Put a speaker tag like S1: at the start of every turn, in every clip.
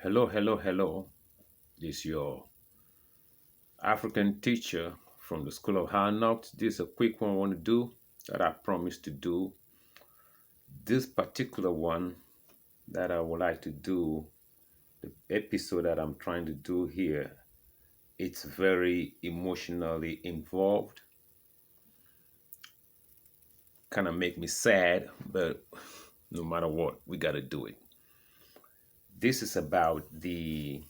S1: Hello, hello, hello. This is your African teacher from the School of Hard Knocks. This is a quick one I want to do that I promised to do. This particular one that I would like to do, the episode that I'm trying to do here, it's very emotionally involved. Kind of make me sad, but no matter what, we got to do it. This is about the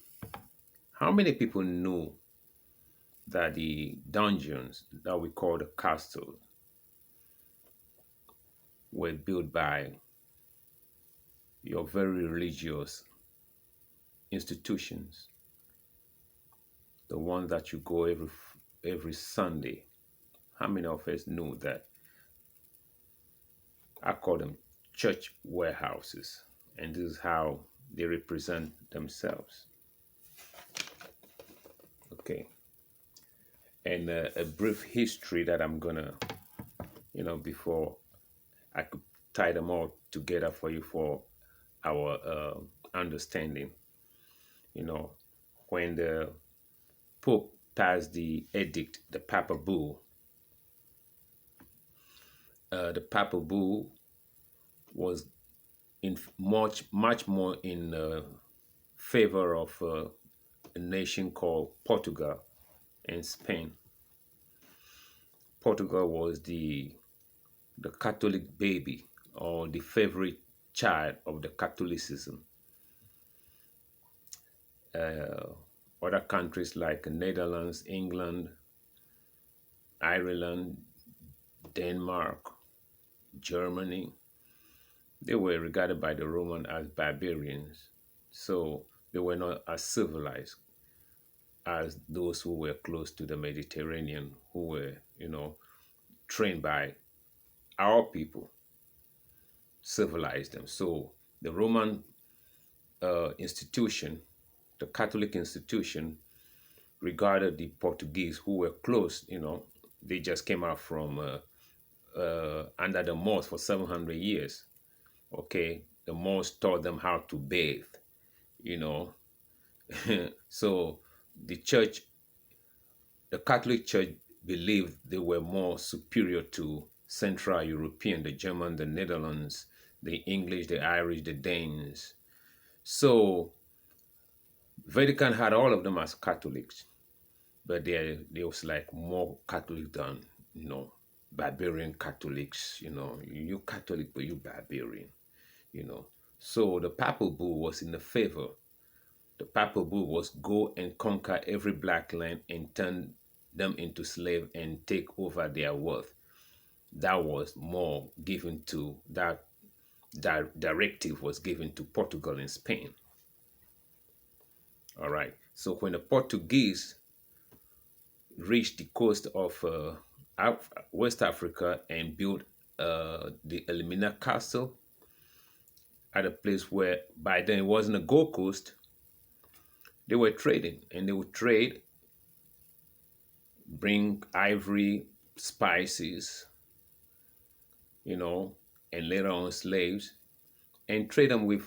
S1: how many people knew that the dungeons that we call the castle were built by your very religious institutions, the ones that you go every Sunday. How many of us know that? I call them church warehouses, and this is how they represent themselves. Okay, and a brief history that I'm gonna, before I could tie them all together for you for our understanding. You know, when the Pope passed the edict, the Papal Bull. The Papal Bull was in much more in favor of a nation called Portugal and Spain. Portugal was the Catholic baby or the favorite child of the Catholicism. Uh, Other countries like Netherlands, England, Ireland, Denmark, Germany, they were regarded by the Roman as barbarians. So they were not as civilized as those who were close to the Mediterranean, who were, trained by our people, civilized them. So the Roman institution, the Catholic institution, regarded the Portuguese who were close, they just came out from under the Moors for 700 years. Okay, the Moors taught them how to bathe, you know. So the church, the Catholic Church believed they were more superior to Central European, the German, the Netherlands, the English, the Irish, the Danes. So Vatican had all of them as Catholics, but they was like more Catholic than, barbarian Catholics, you Catholic, but you barbarian, you know. So the Papal Bull was in the favor. The Papal Bull was go and conquer every black land and turn them into slave and take over their wealth. That was more given to that directive was given to Portugal and Spain. All right. So when the Portuguese reached the coast of West Africa and built the Elmina Castle at a place where by then it wasn't a Gold Coast, they were trading and they would trade, bring ivory, spices, and later on slaves, and trade them with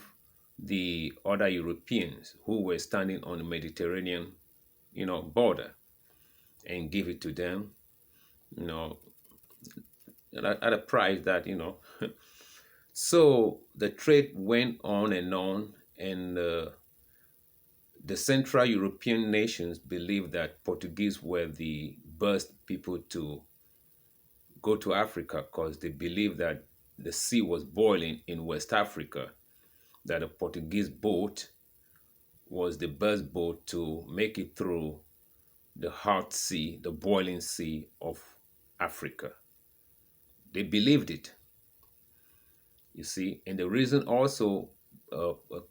S1: the other Europeans who were standing on the Mediterranean, border, and give it to them, you know, at a price that, So the trade went on, and the Central European nations believed that Portuguese were the best people to go to Africa because they believed that the sea was boiling in West Africa, that a Portuguese boat was the best boat to make it through the hot sea, the boiling sea of Africa. They believed it, you see. And the reason also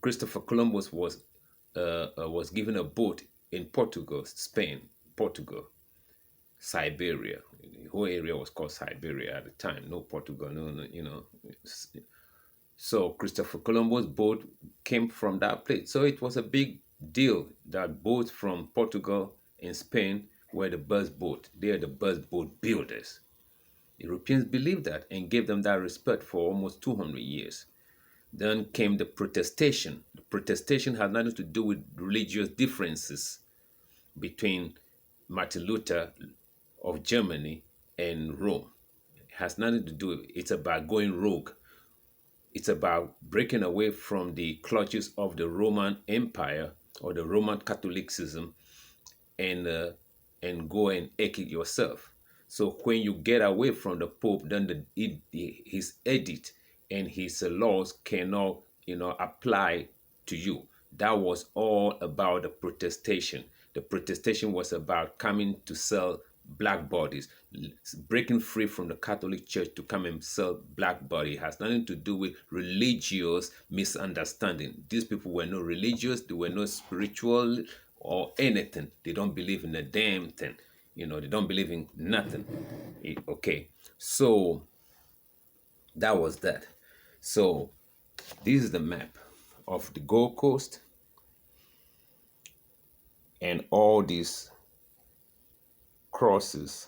S1: Christopher Columbus was given a boat in Portugal, Spain, Portugal, Siberia. The whole area was called Siberia at the time. No Portugal, no. So Christopher Columbus' boat came from that place. So it was a big deal that boats from Portugal and Spain were the best boat. They are the best boat builders. Europeans believed that and gave them that respect for almost 200 years. Then came the Protestation. The Protestation had nothing to do with religious differences between Martin Luther of Germany and Rome. It has nothing to do with it. It's about going rogue. It's about breaking away from the clutches of the Roman Empire or the Roman Catholicism and go and take it yourself. So when you get away from the Pope, then his edict and his laws cannot, apply to you. That was all about the Protestation. The Protestation was about coming to sell black bodies, breaking free from the Catholic Church to come and sell black body. It has nothing to do with religious misunderstanding. These people were not religious, they were not spiritual or anything. They don't believe in a damn thing. They don't believe in nothing. Okay. So that was that. So this is the map of the Gold Coast and all these crosses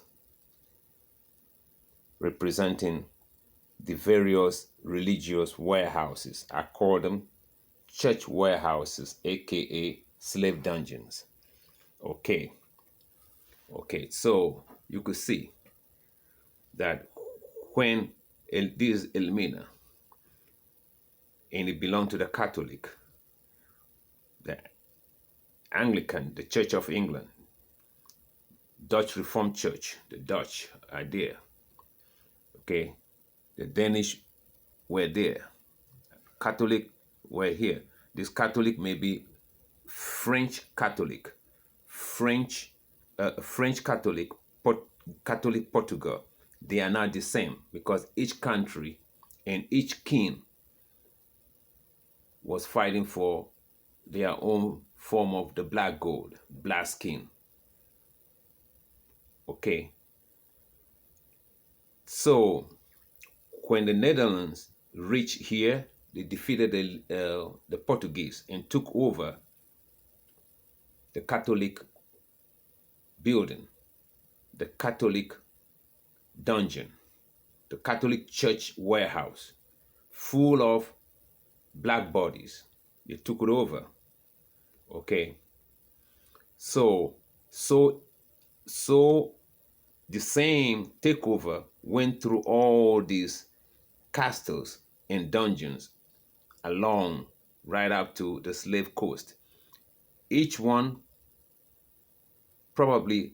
S1: representing the various religious warehouses. I call them church warehouses, aka slave dungeons. Okay. So you could see that when this is Elmina and it belonged to the Catholic, the Anglican, the Church of England, Dutch Reformed Church, the Dutch are there. Okay, the Danish were there. Catholic were here. This Catholic may be French Catholic, French Catholic, Catholic Portugal. They are not the same because each country and each king was fighting for their own form of the black gold, black skin. Okay. So when the Netherlands reached here, they defeated the Portuguese and took over the Catholic building, the Catholic dungeon, the Catholic church warehouse, full of black bodies. They took it over. Okay. So the same takeover went through all these castles and dungeons along right up to the slave coast. Each one probably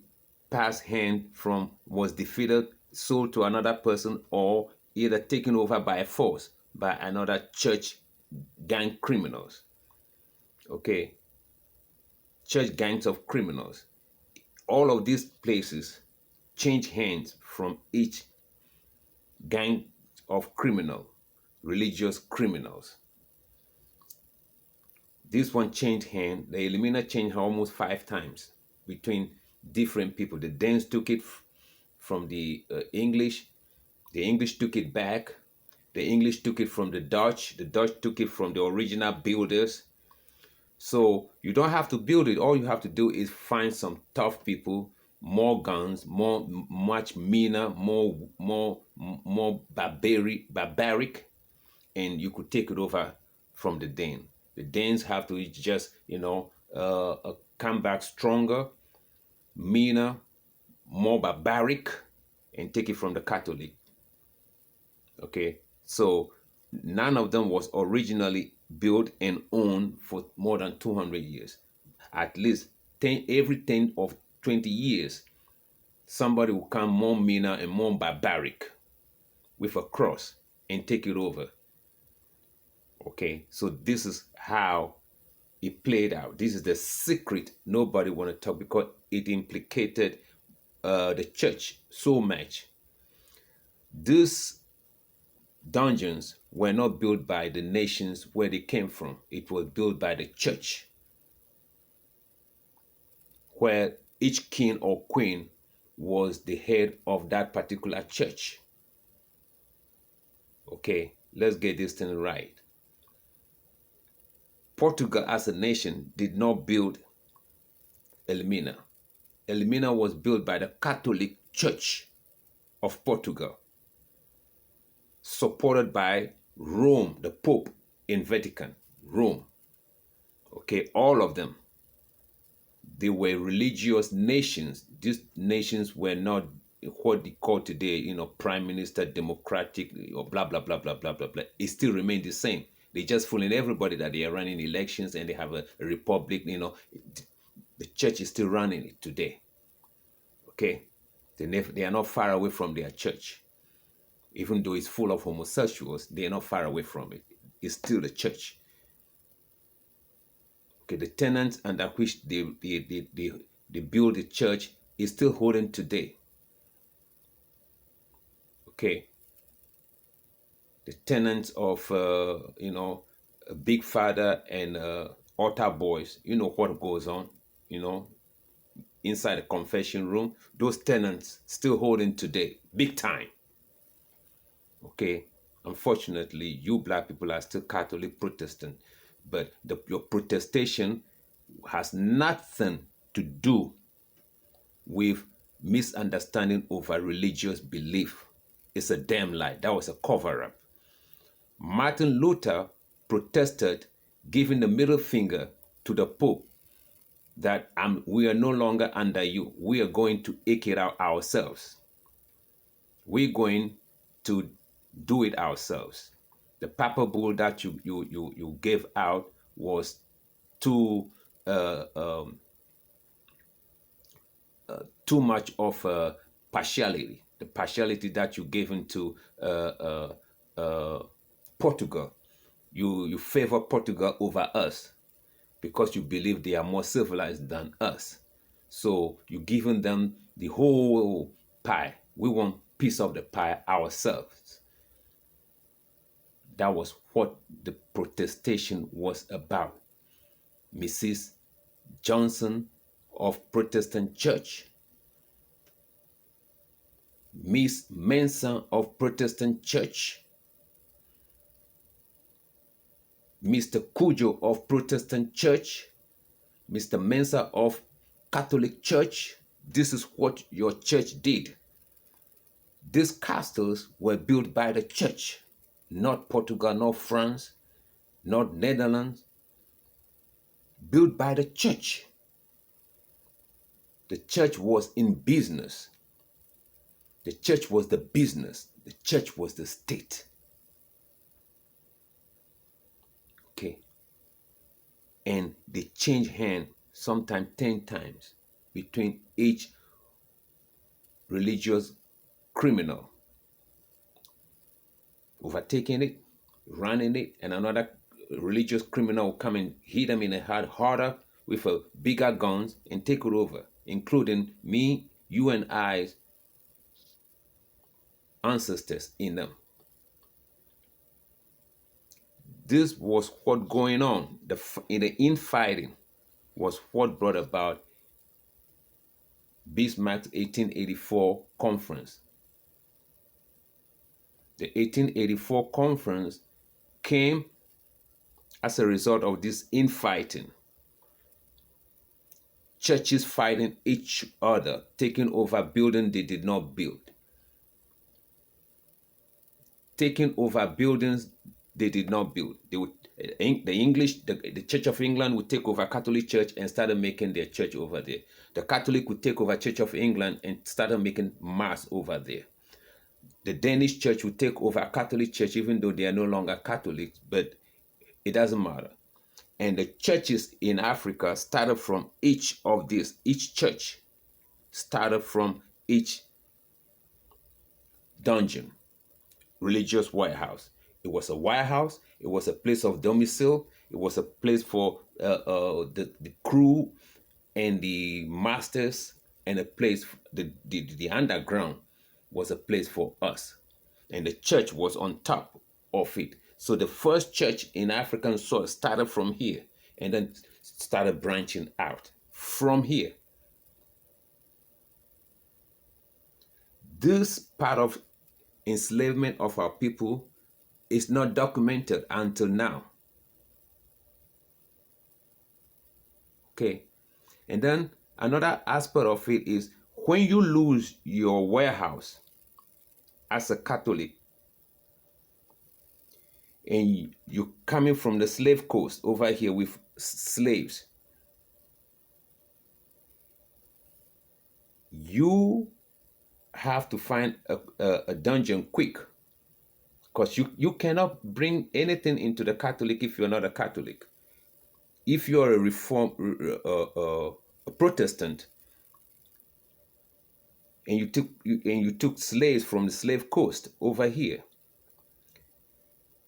S1: passed hand from, was defeated, sold to another person, or either taken over by force by another church gang criminals. Okay. Church gangs of criminals. All of these places change hands from each gang of criminal, religious criminals. This one changed hand. The Elmina changed almost 5 times between different people. The Danes took it from the English. The English took it back. The English took it from the Dutch. The Dutch took it from the original builders. So you don't have to build it. All you have to do is find some tough people, more guns, much meaner, more barbaric, and you could take it over from the Dane. The Danes have to just, come back stronger, meaner, more barbaric, and take it from the Catholic. Okay, so none of them was originally built and owned for more than 200 years. At least every 10 or 20 years, somebody will come more meaner and more barbaric with a cross and take it over. Okay, so this is how it played out. This is the secret nobody want to talk because it implicated the church so much. These dungeons were not built by the nations where they came from. It was built by the church, where each king or queen was the head of that particular church. Okay, let's get this thing right. Portugal as a nation did not build Elmina. Elmina was built by the Catholic Church of Portugal, supported by Rome, the Pope in Vatican, Rome, okay, all of them, they were religious nations. These nations were not what they call today, prime minister, democratic, or blah, blah, blah, blah, blah, blah, blah. It still remained the same. They just fooling everybody that they are running elections and they have a republic, the church is still running it today. Okay? They are not far away from their church. Even though it's full of homosexuals, they are not far away from it. It's still the church. Okay, the tenants under which they build the church is still holding today. Okay, the tenants of Big Father and altar boys. You know what goes on. Inside the confession room. Those tenants still holding today, big time. Okay, unfortunately, you black people are still Catholic Protestant, but your protestation has nothing to do with misunderstanding over religious belief. It's a damn lie. That was a cover-up. Martin Luther protested, giving the middle finger to the Pope that we are no longer under you. We are going to eke it out ourselves. We're going to do it ourselves. The papal bull that you gave out was too too much of partiality. The partiality that you gave into Portugal. You favor Portugal over us because you believe they are more civilized than us. So you're giving them the whole pie. We want piece of the pie ourselves. That was what the protestation was about. Mrs. Johnson of Protestant Church, Miss Manson of Protestant Church, Mr. Cujo of Protestant Church, Mr. Mensa of Catholic Church. This is what your church did. These castles were built by the church, not Portugal, not France, not Netherlands. Built by the church. The church was in business. The church was the business. The church was the state. Okay. And they change hand sometimes 10 times between each religious criminal. Overtaking it, running it, and another religious criminal will come and hit them in the head harder with a bigger guns and take it over, including me, you, and I's ancestors in them. This was what going on. In the infighting was what brought about Bismarck's 1884 conference. The 1884 conference came as a result of this infighting. Churches fighting each other, taking over buildings they did not build. Taking over buildings they did not build. The Church of England would take over Catholic Church and started making their church over there. The Catholic would take over Church of England and started making mass over there. The Danish Church would take over Catholic Church, even though they are no longer Catholics, but it doesn't matter. And the churches in Africa started from each church started from each dungeon, religious White House. It was a White House. It was a place of domicile. It was a place for the crew and the masters, and a place, the underground was a place for us. And the church was on top of it. So the first church in African soil started from here and then started branching out from here. This part of enslavement of our people is not documented until now. Okay. And then another aspect of it is when you lose your warehouse as a Catholic, and you're coming from the slave coast over here with slaves, you have to find a dungeon quick, because you cannot bring anything into the Catholic if you're not a Catholic. If you're a a Protestant, and you took slaves from the slave coast over here,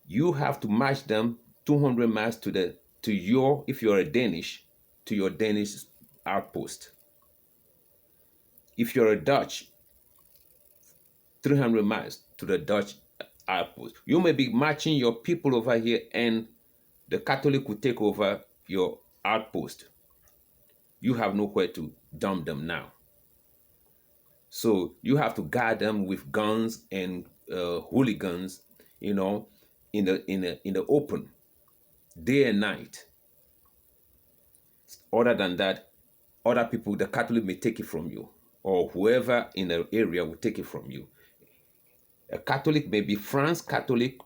S1: you have to march them 200 miles to your, if you're a Danish, to your Danish outpost. If you're a Dutch, 300 miles to the Dutch outpost. You may be marching your people over here, and the Catholic will take over your outpost. You have nowhere to dump them now. So you have to guard them with guns and hooligans, you know, in the open, day and night. Other than that, other people, the Catholic may take it from you, or whoever in the area will take it from you. A Catholic may be France Catholic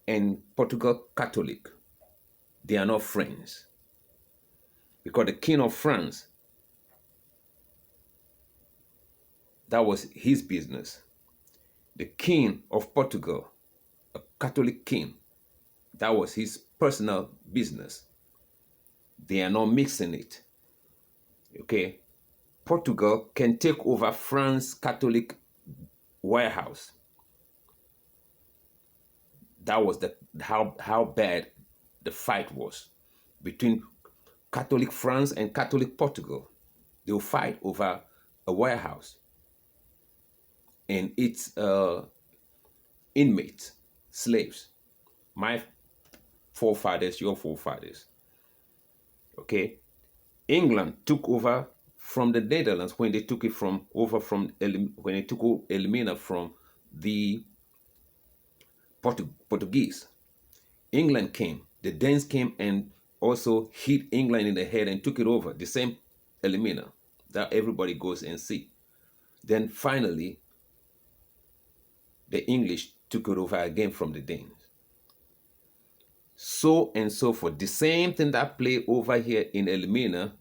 S1: and Portugal Catholic. They are not friends, because the King of France, that was his business. The King of Portugal, a Catholic king, that was his personal business. They are not mixing it. Okay? Portugal can take over France Catholic warehouse. That was how bad the fight was between Catholic France and Catholic Portugal. They'll fight over a warehouse and its inmates, slaves. My forefathers, your forefathers. Okay? England took over from the Netherlands when they took it when they took Elmina from the Portuguese. England came, the Danes came and also hit England in the head and took it over. The same Elmina that everybody goes and see. Then finally, the English took it over again from the Danes. So and so forth. The same thing that played over here in Elmina,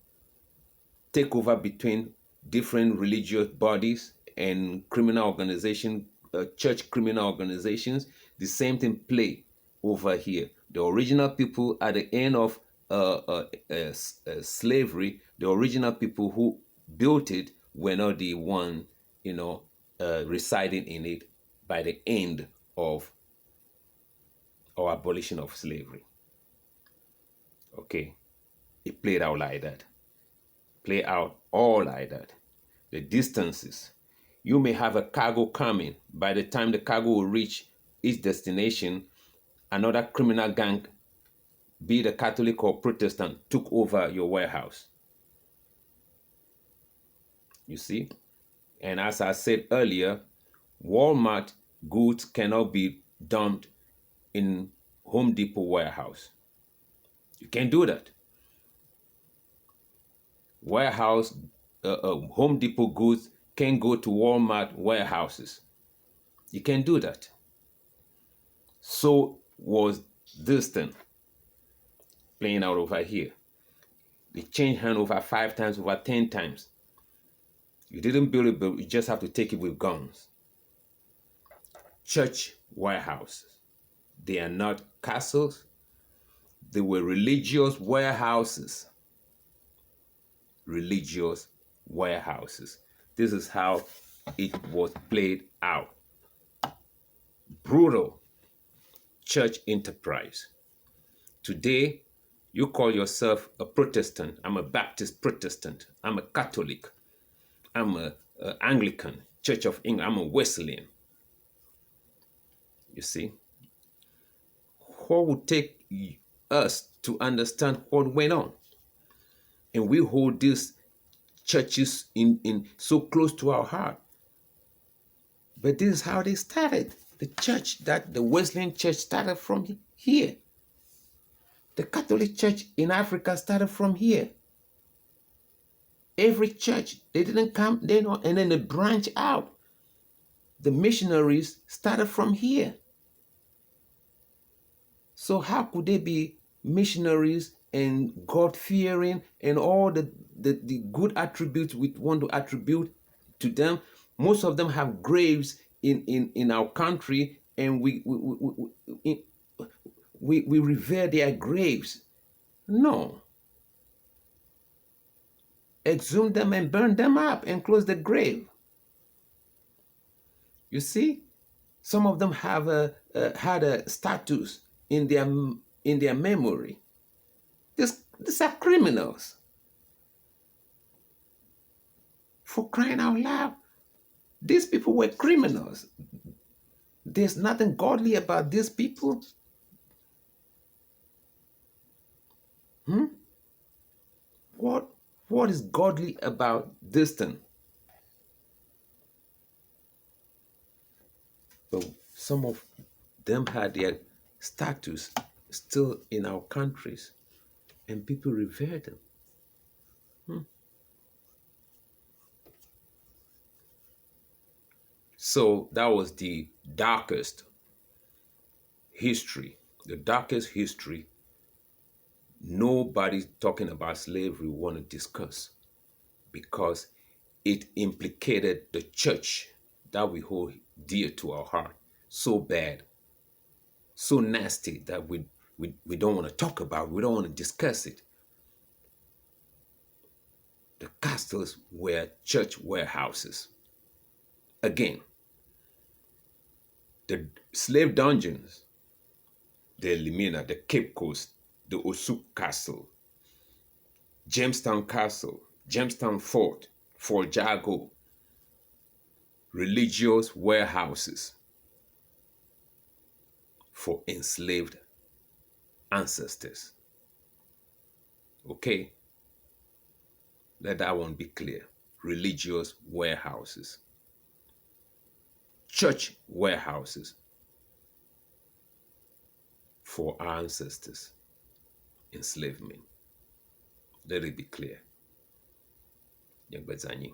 S1: take over between different religious bodies and criminal organizations, church criminal organizations. The same thing play over here. The original people at the end of slavery, the original people who built it were not the one, residing in it by the end of or abolition of slavery. Okay, it played out like that. Play out all like that. The distances. You may have a cargo coming. By the time the cargo will reach its destination, another criminal gang, be it Catholic or Protestant, took over your warehouse. You see? And as I said earlier, Walmart goods cannot be dumped in Home Depot warehouse. You can't do that. Home Depot goods can go to Walmart warehouses. You can't do that. So was this thing playing out over here. They changed hand over 5 times, over 10 times. You didn't build it, but you just have to take it with guns. Church warehouses. They are not castles. They were religious warehouses. Religious warehouses. This is how it was played out. Brutal church enterprise. Today, you call yourself a Protestant. I'm a Baptist Protestant. I'm a Catholic. I'm a Anglican, Church of England. I'm a Wesleyan. You see? What would take us to understand what went on? And we hold these churches in so close to our heart. But this is how they started. The Wesleyan church started from here. The Catholic Church in Africa started from here. Every church, they didn't come, and then they branch out. The missionaries started from here. So how could they be missionaries and God fearing and all the good attributes we want to attribute to them? Most of them have graves in our country, and we revere their graves. No, exhume them and burn them up and close the grave. You see, some of them have had a status in their memory. These are criminals, for crying out loud. These people were criminals. There's nothing godly about these people. Hmm? What what is godly about this thing? But some of them had their status still in our countries, and people revere them. Hmm? So that was the darkest history. The darkest history nobody talking about slavery want to discuss, because it implicated the church that we hold dear to our heart so bad, so nasty that we don't want to talk about it, we don't want to discuss it. The castles were church warehouses. Again, the slave dungeons, the Elimina, the Cape Coast, the Osuk Castle, Jamestown Fort, Fort Jago, religious warehouses for enslaved ancestors. Okay? Let that one be clear. Religious warehouses, church warehouses for our ancestors' enslavement. Let it be clear. Yang